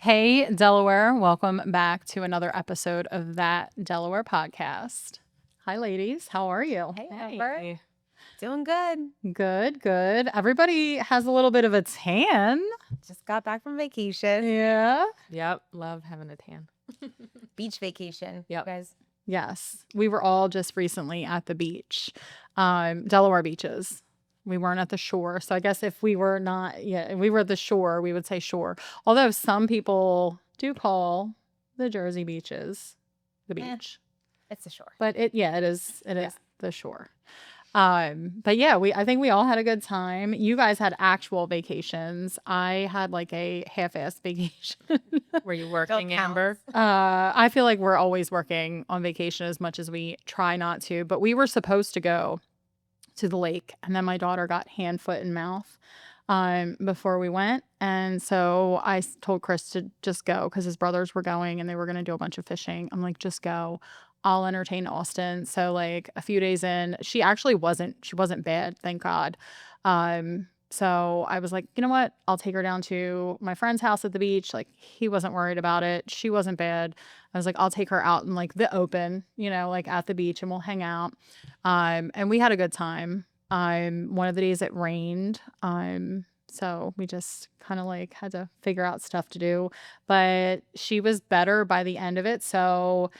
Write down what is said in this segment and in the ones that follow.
Hey, Delaware. Welcome back to another episode of That Delaware podcast. Hi, ladies. How are you? Hey, Amber. Doing good. Good, good. Everybody has a little bit of a tan. Just got back from vacation. Yeah. Yep. Love having a tan. Beach vacation. Yep. Guys. Yes. We were all just recently at the beach, Delaware beaches. We weren't at the shore. So I guess if we were not, if we were at the shore, we would say shore. Although some people do call the Jersey beaches the beach. It's the shore. But it is the shore. But yeah, I think we all had a good time. You guys had actual vacations. I had like a half-assed vacation. Were you working, Amber? I feel like we're always working on vacation as much as we try not to, but we were supposed to go to the lake, and then my daughter got hand, foot, and mouth before we went. And so I told Chris to just go because his brothers were going and they were going to do a bunch of fishing. I'm like, just go. I'll entertain Austin. So like a few days in, she wasn't bad, thank God. So I was like, you know what? I'll take her down to my friend's house at the beach. Like he wasn't worried about it. She wasn't bad. I was like, I'll take her out in like the open, like at the beach, and we'll hang out. And we had a good time. One of the days it rained. So we just kind of like had to figure out stuff to do, but she was better by the end of it. So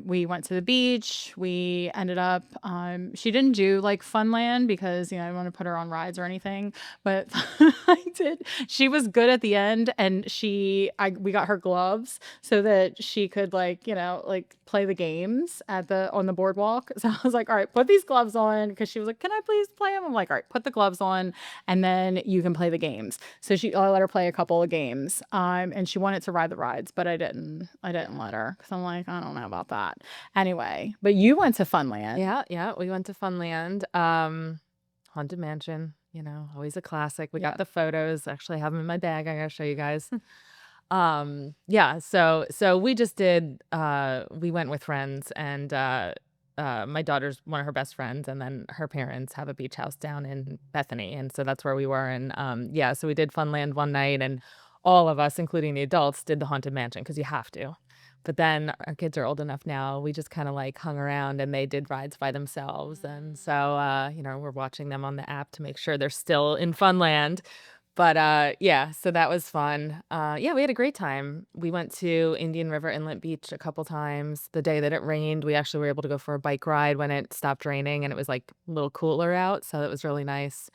we went to the beach. We ended up, she didn't do like Funland because, I didn't want to put her on rides or anything, but I did. She was good at the end, and we got her gloves so that she could like play the games on the boardwalk. So I was like, all right, put these gloves on, because she was like, can I please play them? I'm like, all right, put the gloves on and then you can play the games. So I let her play a couple of games. And she wanted to ride the rides, but I didn't let her because I'm like, I don't know about that. Anyway, but you went to Funland. Yeah. We went to Funland. Haunted Mansion, always a classic. We got the photos. Actually, I have them in my bag. I gotta show you guys. So we just did, we went with friends, and my daughter's one of her best friends, and then her parents have a beach house down in Bethany, and so that's where we were. And so we did Funland one night, and all of us, including the adults, did the Haunted Mansion because you have to. But then our kids are old enough now. We just kind of like hung around, and they did rides by themselves. And so, we're watching them on the app to make sure they're still in Funland. But so that was fun. We had a great time. We went to Indian River Inlet Beach a couple times. The day that it rained, we actually were able to go for a bike ride when it stopped raining, and it was like a little cooler out. So it was really nice.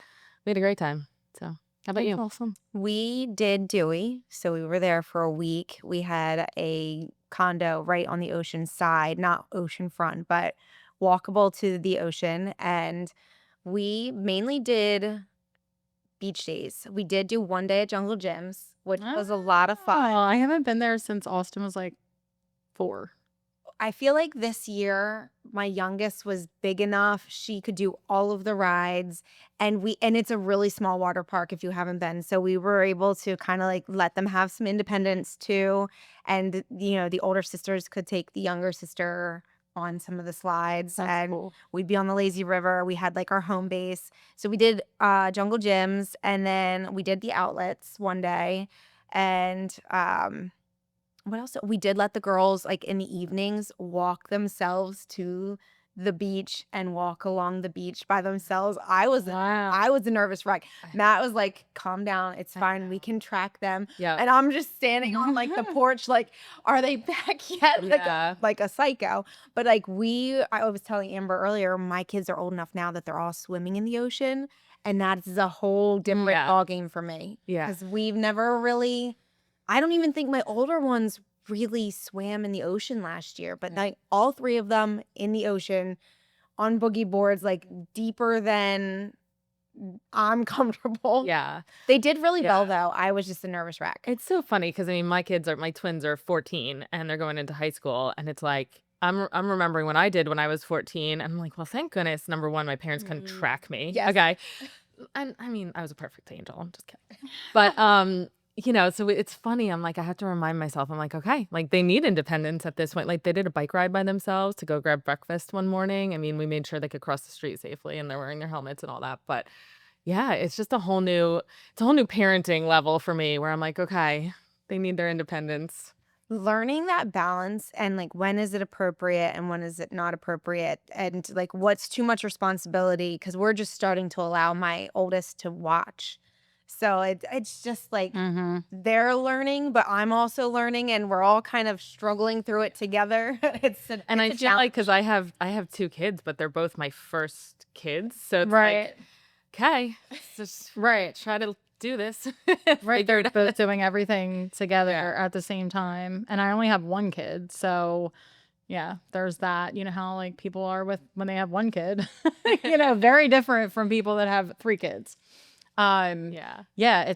We had a great time. So how about you? Awesome. We did Dewey. So we were there for a week. We had a condo right on the ocean side, not oceanfront, but walkable to the ocean. And we mainly did beach days. We did do one day at Jungle Gyms, which was a lot of fun. Oh, I haven't been there since Austin was like 4. I feel like this year my youngest was big enough. She could do all of the rides, and it's a really small water park if you haven't been. So we were able to kind of like let them have some independence too. And the older sisters could take the younger sister on some of the slides. That's and cool. We'd be on the lazy river. We had like our home base. So we did Jungle Gyms, and then we did the outlets one day. And what else? We did let the girls, like in the evenings, walk themselves to the beach and walk along the beach by themselves. I was a nervous wreck. Matt was like, calm down, it's fine, we can track them. Yeah. And I'm just standing on like the porch like, are they back yet? Like a psycho. But like I was telling Amber earlier, my kids are old enough now that they're all swimming in the ocean, and that's a whole different ball game for me. Yeah. Because we've never really, I don't even think my older ones really swam in the ocean last year, but like all 3 of them in the ocean on boogie boards, like deeper than I'm comfortable. Yeah. They did really well though. I was just a nervous wreck. It's so funny because my twins are 14 and they're going into high school, and it's like I'm remembering when I was 14, and I'm like, well, thank goodness, number one, my parents couldn't track me. Yes. Okay. And I mean, I was a perfect angel. I'm just kidding. But so it's funny. I'm like, I have to remind myself. I'm like, okay, like they need independence at this point. Like they did a bike ride by themselves to go grab breakfast one morning. I mean, we made sure they could cross the street safely, and they're wearing their helmets and all that. But yeah, it's just a whole new parenting level for me, where I'm like, okay, They need their independence. Learning that balance and like when is it appropriate and when is it not appropriate and like what's too much responsibility because we're just starting to allow my oldest to watch. So it's just like Mm-hmm. they're learning, but I'm also learning and we're all kind of struggling through it together. And I it's a feel like challenge. because I have 2 kids, but they're both my first kids, so it's Right. like, okay, let's just Right. try to do this. Right. Figure They're it both out. doing everything together Yeah. at the same time. And I only have one kid. So yeah, there's that. You know how like people are with when they have one kid, very different from people that have 3 kids. Yeah. Yeah,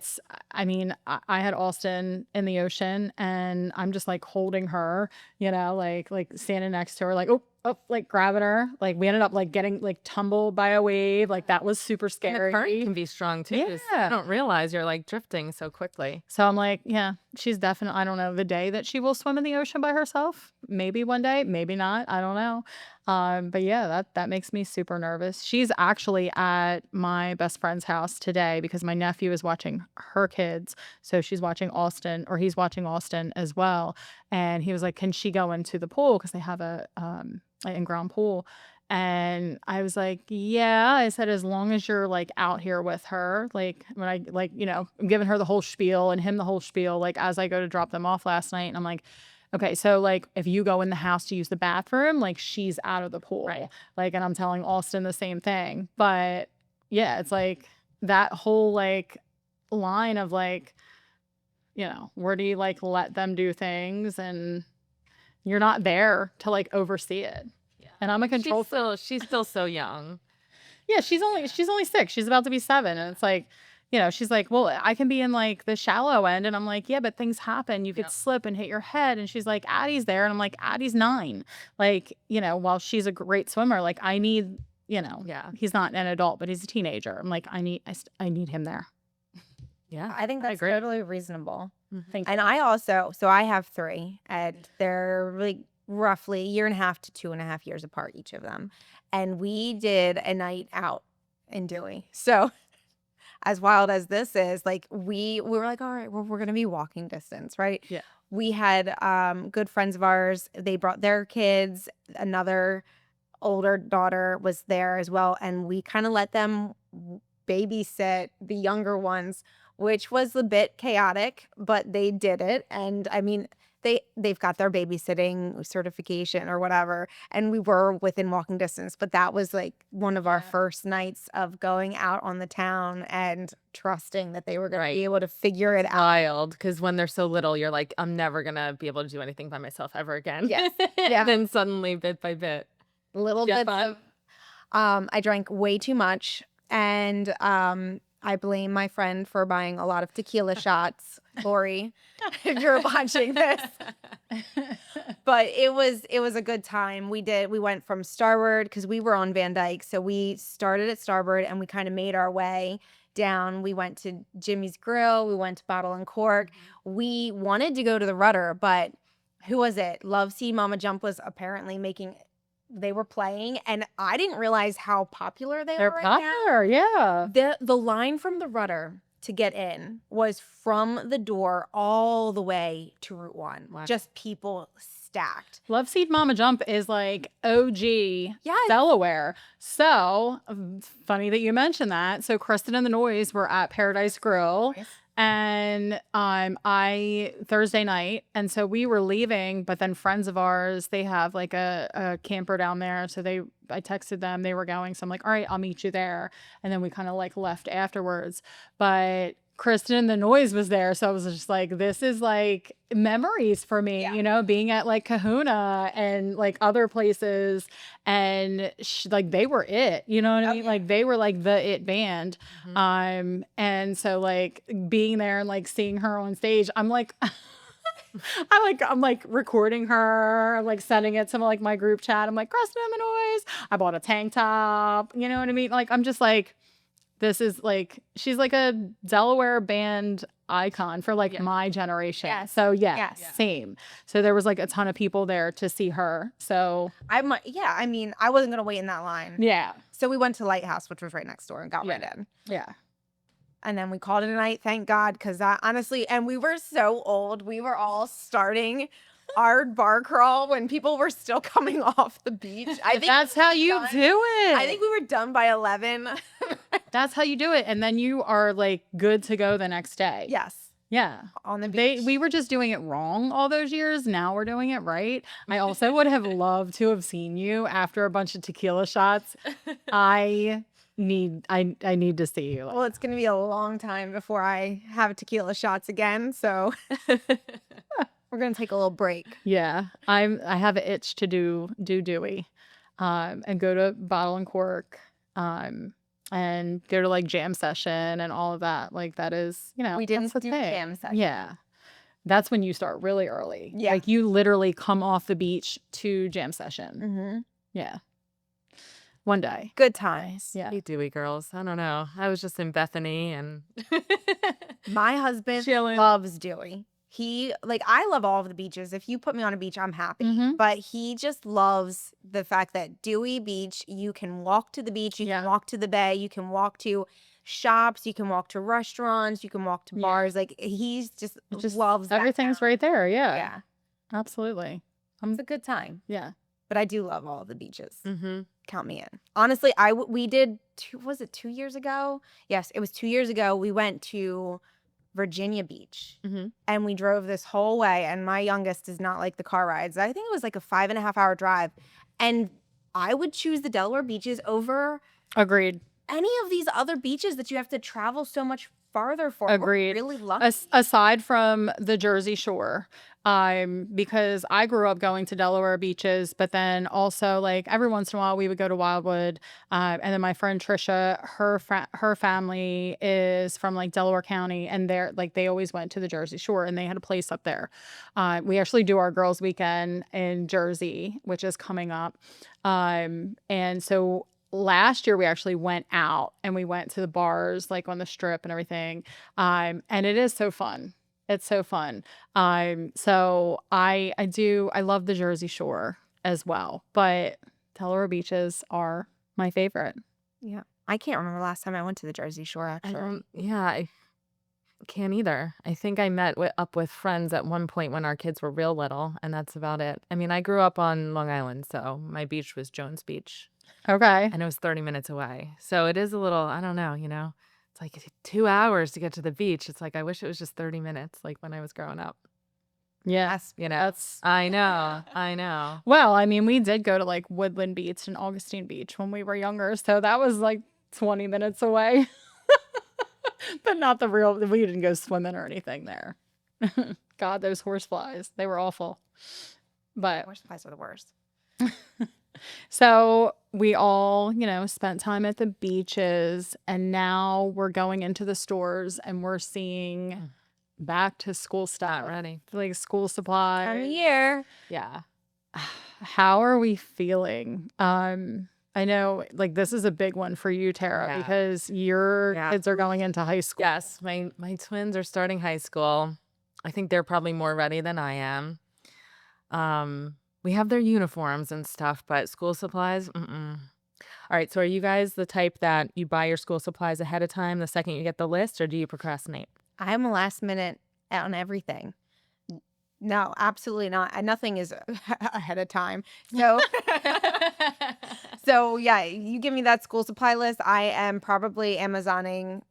I mean, I had Austin in the ocean and I'm just like holding her, like standing next to her, like, oh, like grabbing her. Like we ended up like getting like tumbled by a wave. Like that was super And the current scary. can be strong too. You Yeah. don't realize you're like drifting so quickly. So I'm like, yeah, she's definitely, I don't know the day that she will swim in the ocean by herself. Maybe one day, maybe not. I don't know. But yeah, that makes me super nervous. She's actually at my best friend's house today because my nephew is watching her kids. So she's watching Austin, or he's watching Austin as well. And he was like, can she go into the pool? Because they have a in-ground pool. And I was like, yeah. I said, as long as you're like out here with her, like when I like, I'm giving her the whole spiel and him the whole spiel, like as I go to drop them off last night. And I'm like, okay, so like if you go in the house to use the bathroom, like she's out of the pool. Right. Like, and I'm telling Austin the same thing. But yeah, it's like that whole like line of like, where do you like let them do things and you're not there to like oversee it. And I'm a control. She's still so young. Yeah, she's only 6. She's about to be 7, and it's like, she's like, well, I can be in like the shallow end, and I'm like, yeah, but things happen. You could Yep. slip and hit your head, and she's like, Addie's there, and I'm like, Addie's 9. Like, while she's a great swimmer, like I need, Yeah. he's not an adult, but he's a teenager. I'm like, I need him there. Yeah. I think that's agree. totally reasonable. Thank you. And I also, so I have 3 and they're like roughly 1.5 to 2.5 years apart, each of them. And we did a night out in Dewey. So as wild as this is, like we were like, all right, well, we're going to be walking distance, right? Yeah. We had good friends of ours. They brought their kids. Another older daughter was there as well. And we kind of let them babysit the younger ones, which was a bit chaotic, but they did it. And I mean, they've got their babysitting certification or whatever, and we were within walking distance. But that was like one of our first nights of going out on the town and trusting that they were going to be able to figure it out. Wild, because when they're so little, you're like, I'm never gonna be able to do anything by myself ever again. Yes. Yeah. Then suddenly, bit by bit. Little Yeah, bits fun. of I drank way too much, and I blame my friend for buying a lot of tequila shots. Lori, if you're watching this. But it was a good time. We went from Starboard because we were on Van Dyke. So we started at Starboard and we kind of made our way down. We went to Jimmy's Grill. We went to Bottle and Cork. We wanted to go to the Rudder, but who was it? Love Seed Mama Jump was apparently they were playing, and I didn't realize how popular they They're are right now. popular, yeah. The line from the Rudder to get in was from the door all the way to Route 1. Wow. Just people stacked. Love Seed Mama Jump is like OG Yes. Delaware. So funny that you mentioned that. So Kristen and The Noise were at Paradise Grill. And I Thursday night, and so we were leaving, but then friends of ours, they have like a camper down there, so I texted them, they were going, so I'm like, all right, I'll meet you there, and then we kind of like left afterwards, but Kristen and The Noise was there, so I was just like, this is like memories for me, being at like Kahuna and like other places, and like they were it, you know what I mean? Like they were like the it band, and so like being there and like seeing her on stage, I'm like. I'm like recording her, like sending it to like my group chat. I'm like, Kristen and The Noise. I bought a tank top. You know what I mean? Like, I'm just like, this is like, she's like a Delaware band icon for like my generation. Yes. So Yes. same. So there was like a ton of people there to see her. So I mean, I wasn't going to wait in that line. yeah. So we went to Lighthouse, which was right next door, and got right in. Yeah. And then we called it a night, thank God, because honestly, and we were so old. We were all starting our bar crawl when people were still coming off the beach. I think That's how you done. do I it. think we were done by 11. That's how you do it. And then you are like good to go the next day. Yes, Yeah. on the beach. We were just doing it wrong all those years. Now we're doing it right. I also would have loved to have seen you after a bunch of tequila shots. I need to see you. Well, it's going to be a long time before I have tequila shots again, so we're going to take a little break. Yeah. I have an itch to do Dewey, and go to Bottle and Cork, and go to like jam session and all of that. Like that is, We that's didn't the do thing. jam session. Yeah. That's when you start really early. Yeah. Like you literally come off the beach to jam session. Mm-hmm. Yeah. One day. Good times. Yeah. Hey, Dewey girls. I don't know. I was just in Bethany and My husband Chilling. loves Dewey. I love all of the beaches. If you put me on a beach, I'm happy. Mhm. But he just loves the fact that Dewey Beach, you can walk to the beach, you Yeah. can walk to the bay, you can walk to shops, you can walk to restaurants, you can walk to Yeah. bars. Like he's just Just loves that everything's town. right there. Yeah. Yeah. Absolutely. It's a good time. Yeah. But I do love all of the beaches. Mm-hmm. Count me in. Honestly, we did was it 2 years ago? Yes, it was 2 years ago. We went to Virginia Beach Mm-hmm. and we drove this whole way. And my youngest does not like the car rides. I think it was like a 5.5 hour drive. And I would choose the Delaware beaches over Agreed. any of these other beaches that you have to travel so much farther for. We're Agreed. really lucky. Aside from the Jersey Shore, because I grew up going to Delaware beaches, but then also like every once in a while we would go to Wildwood, and then my friend Trisha, her family is from like Delaware County, and they always went to the Jersey Shore, and they had a place up there. We actually do our girls' weekend in Jersey, which is coming up, and so. Last year we actually went out and we went to the bars like on the strip and everything. And it is so fun. It's so fun. So I love the Jersey Shore as well, but Delaware beaches are my favorite. Yeah. I can't remember the last time I went to the Jersey Shore, actually. I can't either. I think I met up with friends at one point when our kids were real little, and that's about it. I mean, I grew up on Long Island, so my beach was Jones Beach. Okay. And it was 30 minutes away. So it is a little, I don't know, it's like 2 hours to get to the beach. It's like, I wish it was just 30 minutes, like when I was growing up. Yeah. That's I know. Well, I mean, we did go to like Woodland Beach and Augustine Beach when we were younger. So that was like 20 minutes away. But not we didn't go swimming or anything there. God, those horseflies, they were awful. But horseflies are the worst. so we all, spent time at the beaches, and now we're going into the stores and we're seeing back to school stuff, Not ready. like school Time of supplies. year. Yeah. How are we feeling? I know like this is a big one for you, Tara, Yeah. because your Yeah. kids are going into high school. Yes, my twins are starting high school. I think they're probably more ready than I am. We have their uniforms and stuff, but school supplies, mm-mm. All right, so are you guys the type that you buy your school supplies ahead of time the second you get the list, or do you procrastinate? I'm a last minute on everything. No, absolutely not. Nothing is ahead of time. So yeah, you give me that school supply list, I am probably Amazoning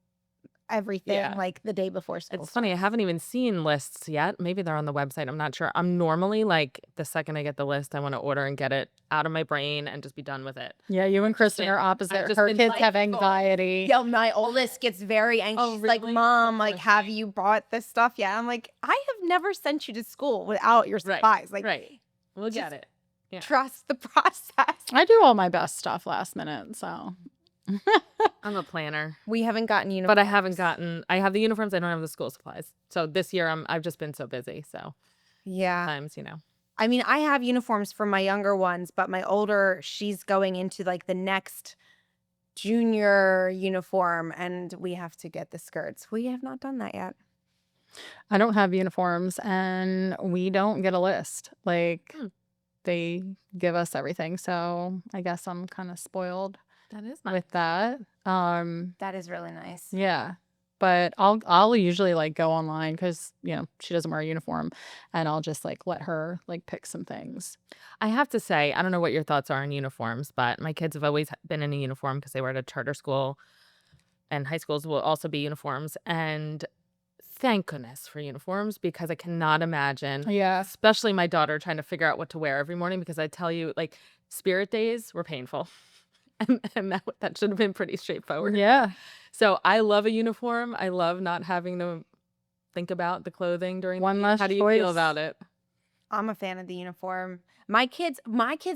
everything Yeah. like the day before school. It's funny, I haven't even seen lists yet. Maybe they're on the website. I'm not sure. I'm normally like the second I get the list, I want to order and get it out of my brain and just be done with it. Yeah, you and Kristen been- are I've opposite. just Her been kids have like, anxiety. Yeah, my oldest gets very anxious. Oh, She's like, really? Mom, like, Poor have thing. you bought this stuff yet? I'm like, I have never sent you to school without your Right, supplies. Like, right. We'll just get it. Yeah. trust the process. I do all my best stuff last minute, so I'm a planner. We haven't gotten uniforms. But I haven't gotten. I have the uniforms. I don't have the school supplies. So this year, I've just been so busy. So Yeah. times, I mean, I have uniforms for my younger ones, but my older, she's going into like the next junior uniform, and we have to get the skirts. We have not done that yet. I don't have uniforms and we don't get a list. Like they give us everything. So I guess I'm kind of spoiled that is nice. with that. That is really nice. Yeah. But I'll usually like go online because she doesn't wear a uniform, and I'll just like let her like pick some things. I have to say, I don't know what your thoughts are on uniforms, but my kids have always been in a uniform because they were at a charter school, and high schools will also be uniforms. And thank goodness for uniforms because I cannot imagine, Yeah. especially my daughter trying to figure out what to wear every morning because I tell you, like, spirit days were painful. And that should have been pretty straightforward. Yeah. So I love a uniform. I love not having to think about the clothing during the One week. less How do you feel choice. about it? I'm a fan of the uniform. My kids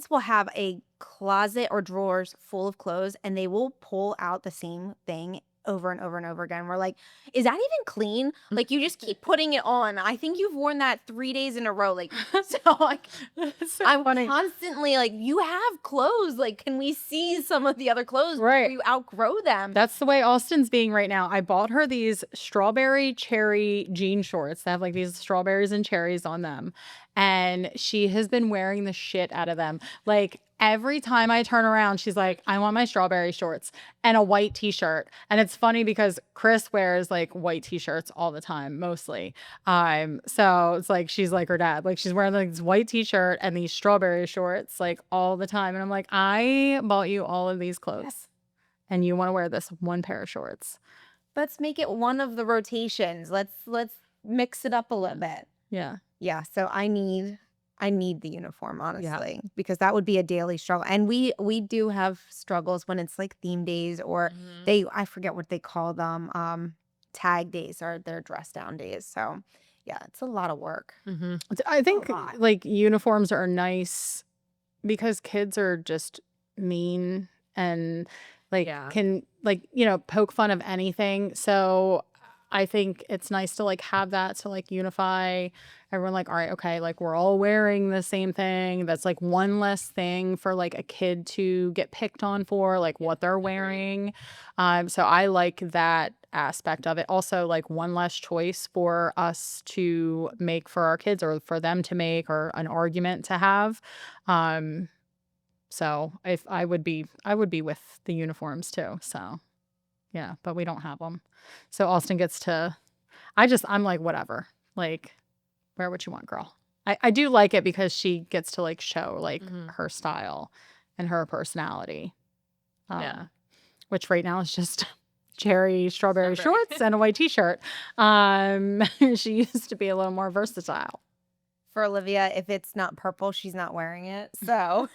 will have a closet or drawers full of clothes and they will pull out the same thing over and over and over again. We're like, is that even clean? Like you just keep putting it on. I think you've worn that 3 days in a row. Like so like It's so I'm funny. constantly like, you have clothes. Like, can we see some of the other clothes before Right. you outgrow them? That's the way Austin's being right now. I bought her these strawberry cherry jean shorts that have like these strawberries and cherries on them. And she has been wearing the shit out of them. Like every time I turn around, she's like, I want my strawberry shorts and a white t-shirt. And it's funny because Chris wears like white t-shirts all the time, mostly. So it's like she's like her dad. Like she's wearing like this white t-shirt and these strawberry shorts like all the time. And I'm like, I bought you all of these clothes. Yes. And you want to wear this one pair of shorts. Let's make it one of the rotations. Let's mix it up a little bit. Yeah. Yeah, so I need the uniform, honestly, because that would be a daily struggle. And we do have struggles when it's like theme days or I forget what they call them, tag days or their dress down days. So yeah, it's a lot of work. Mm-hmm. I think lot. like uniforms are nice because kids are just mean and like Yeah. can like, poke fun of anything. So I think it's nice to like have that to like unify everyone like, all right, okay, like we're all wearing the same thing. That's like one less thing for like a kid to get picked on for like what they're wearing. So I like that aspect of it. Also like one less choice for us to make for our kids or for them to make or an argument to have. So if I would be with the uniforms too. So yeah, but we don't have them. So Austin gets to, I'm like, whatever, like wear what you want, girl. I do like it because she gets to like show like her style and her personality. Yeah. Which right now is just cherry strawberry shorts and a white t-shirt. She used to be a little more versatile. For Olivia, if it's not purple, she's not wearing it. So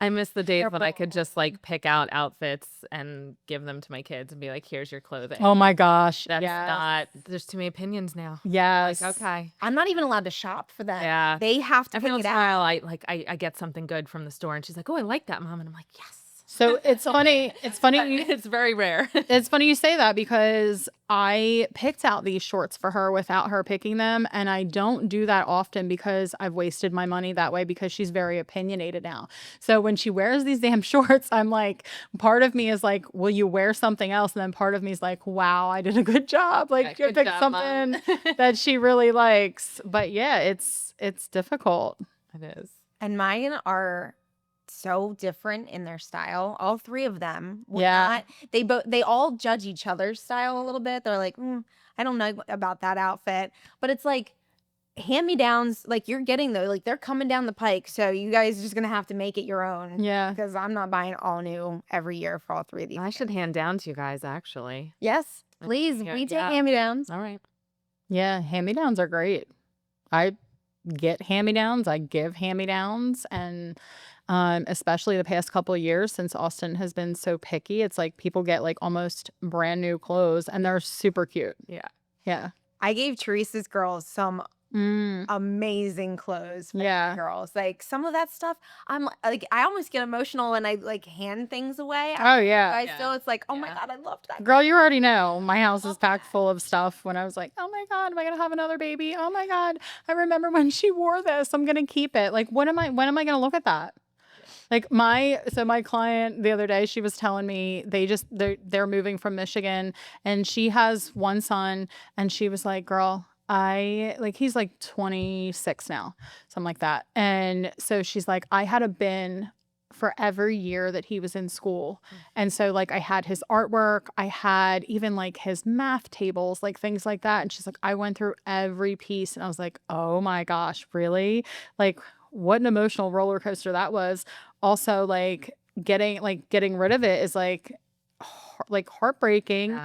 I miss the days They're when I could just like pick out outfits and give them to my kids and be like, here's your clothing. Oh my gosh. That's yes. not, there's too many opinions now. Yes. Like, okay. I'm not even allowed to shop for that. Yeah. They have to Every pick once it in a out. while, I get something good from the store and she's like, oh, I like that, Mom. And I'm like, yes. So it's funny. It's funny. It's very rare. It's funny you say that because I picked out these shorts for her without her picking them. And I don't do that often because I've wasted my money that way because she's very opinionated now. So when she wears these damn shorts, I'm like, part of me is like, will you wear something else? And then part of me is like, wow, I did a good job. Like you picked something that she really likes. But yeah, it's difficult. It is. And mine are so different in their style. All three of them. They all judge each other's style a little bit. They're like, I don't know about that outfit. But it's like hand-me-downs, like you're getting those, like they're coming down the pike. So you guys are just gonna have to make it your own. Yeah. Because I'm not buying all new every year for all three of these. I should hand down to you guys, actually. Yes, please. Yeah, We take yeah. hand-me-downs. All right. Yeah, hand-me-downs are great. I get hand-me-downs. I give hand-me-downs. And especially the past couple of years since Austin has been so picky, it's like people get like almost brand new clothes and they're super cute. Yeah. Yeah. I gave Teresa's girls some amazing clothes for Yeah. girls. Like some of that stuff, I'm like, I almost get emotional when I like hand things away. Oh yeah. I still, it's like, oh my Yeah. God, I loved that. Girl, you already know my house is packed full of stuff. When I was like, oh my God, am I gonna have another baby? Oh my God, I remember when she wore this. I'm gonna keep it. Like, when am I gonna look at that? Like my client the other day, she was telling me they're moving from Michigan and she has one son and she was like, girl, he's like 26 now, something like that. And so she's like, I had a bin for every year that he was in school. And so like I had his artwork, I had even like his math tables, like things like that. And she's like, I went through every piece and I was like, oh my gosh, really? Like what an emotional roller coaster that was. Also getting rid of it is like heartbreaking.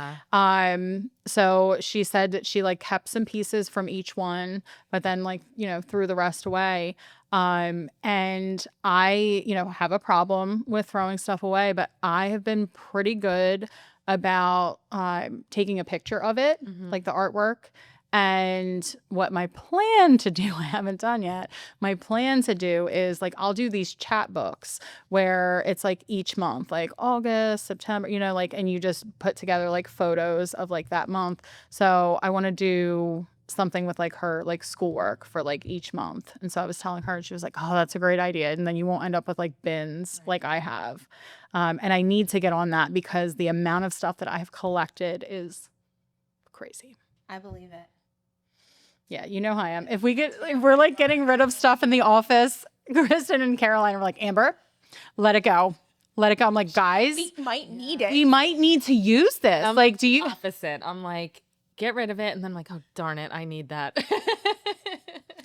So she said that she like kept some pieces from each one, but then like, threw the rest away. And I, have a problem with throwing stuff away, but I have been pretty good about taking a picture of it, like the artwork. And what my plan to do, I haven't done yet. My plan to do is like I'll do these chat books where it's like each month, like August, September, and you just put together like photos of like that month. So I want to do something with like her like schoolwork for like each month. And so I was telling her and she was like, oh, that's a great idea. And then you won't end up with like bins like I have. And I need to get on that because the amount of stuff that I have collected is crazy. I believe it. Yeah, you know how I am. If we're like getting rid of stuff in the office, Kristen and Caroline are like, Amber, let it go. Let it go. I'm like, guys, We might need it. we might need to use this. Like, do you? Opposite. I'm like, get rid of it. And then I'm like, oh, darn it. I need that.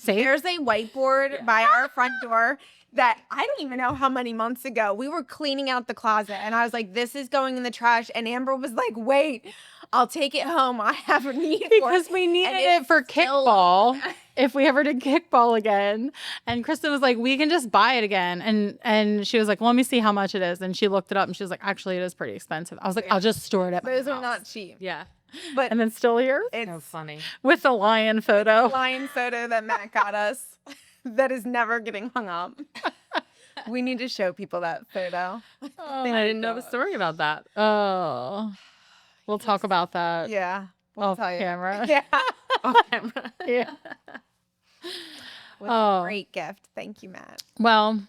There's a whiteboard by our front door that I don't even know how many months ago we were cleaning out the closet and I was like, this is going in the trash. And Amber was like, wait, I'll take it home. I have a need for it. Because we needed it for kickball. If we ever did kickball again. And Kristen was like, we can just buy it again. And she was like, well, let me see how much it is. And she looked it up and she was like, actually, it is pretty expensive. I was like, I'll just store it at my Those are house. not cheap. Yeah. But And then still here it's So funny. with the lion photo. lion photo that Matt got us that is never getting hung up. We need to show people that photo. Oh, I didn't know the story about that. Oh, we'll talk about that. Yeah. Off tell you. camera. Yeah. Off camera. Yeah. What a great gift. Thank you, Matt. Well,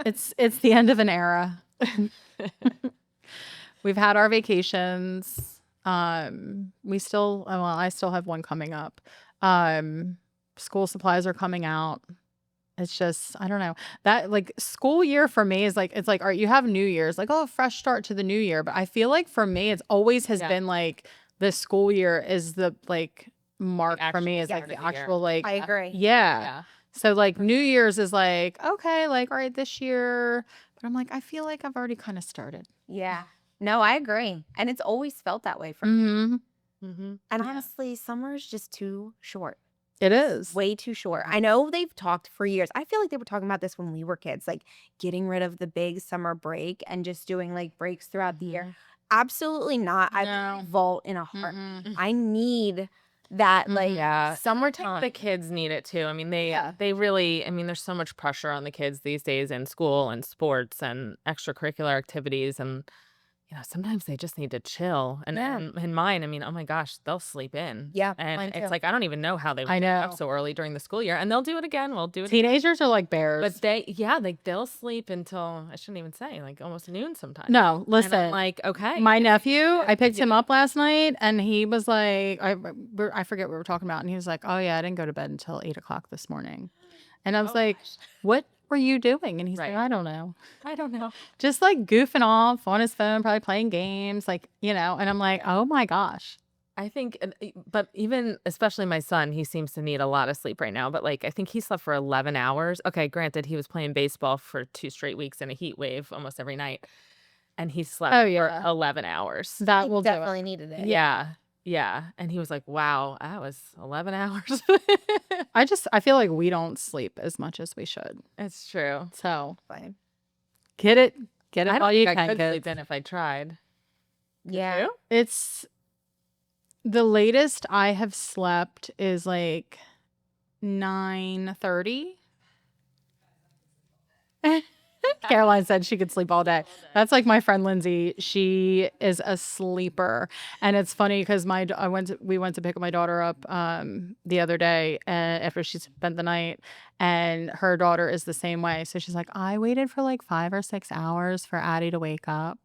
it's the end of an era. We've had our vacations. I still have one coming up. School supplies are coming out. It's just, I don't know. That like school year for me is like, it's like, all right, you have New Year's, like, oh, fresh start to the new year. But I feel like for me, it's always has been like the school year is the like mark for me is like the actual like, I agree. yeah. So like New Year's is like, okay, like, all right, this year. But I'm like, I feel like I've already kind of started. Yeah. No, I agree. And it's always felt that way for me. And honestly, summer is just too short. It is. Way too short. I know they've talked for years. I feel like they were talking about this when we were kids, like getting rid of the big summer break and just doing like breaks throughout the year. Absolutely not. I revolt in a heart. I need that like summertime. The kids need it too. I mean, they really, I mean, there's so much pressure on the kids these days in school and sports and extracurricular activities. And, sometimes they just need to chill. And in mine, I mean, oh my gosh, they'll sleep in. Yeah. And it's like, I don't even know how they wake up so early during the school year. And they'll do it again. We'll do it. Teenagers are like bears. But they'll sleep until, I shouldn't even say, like almost noon sometimes. No, listen. And I'm like, okay. My nephew, I picked him up last night and he was like, I forget what we were talking about. And he was like, oh yeah, I didn't go to bed until 8 o'clock this morning. And I was like, what were you doing? And he's like, I don't know. Just like goofing off on his phone, probably playing games, like, and I'm like, oh my gosh. I think, but even, especially my son, he seems to need a lot of sleep right now. But like, I think he slept for 11 hours. Okay, granted, he was playing baseball for 2 straight weeks in a heat wave almost every night. And he slept for 11 hours. That will definitely needed it. Yeah. And he was like, wow, that was 11 hours. I feel like we don't sleep as much as we should. It's true. So Fine. get it I all you can. I could sleep in if I tried. Yeah. It's the latest I have slept is like 9:30. Caroline said she could sleep all day. That's like my friend Lindsay. She is a sleeper, and it's funny because we went to pick my daughter up the other day after she spent the night, and her daughter is the same way. So she's like, I waited for like 5 or 6 hours for Addie to wake up.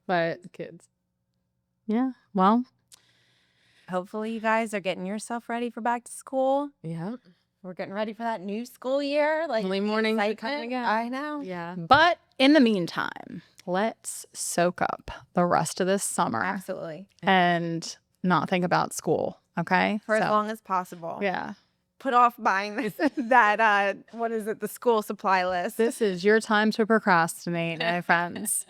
But kids, yeah. Well, hopefully you guys are getting yourself ready for back to school. Yeah. We're getting ready for that new school year. Like Early mornings are coming excitement. again. I know. Yeah. But in the meantime, let's soak up the rest of this summer Absolutely. and not think about school. Okay. For as So, long as possible. yeah. Put off buying that what is it, the school supply list. This is your time to procrastinate, my friends.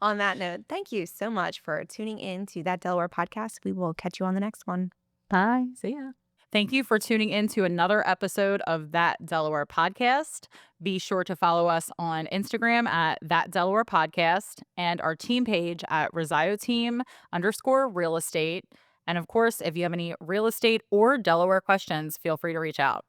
On that note, thank you so much for tuning in to That Delaware podcast. We will catch you on the next one. Bye. See ya. Thank you for tuning in to another episode of That Delaware Podcast. Be sure to follow us on Instagram at That Delaware Podcast and our team page at RosaioTeam_real estate. And of course, if you have any real estate or Delaware questions, feel free to reach out.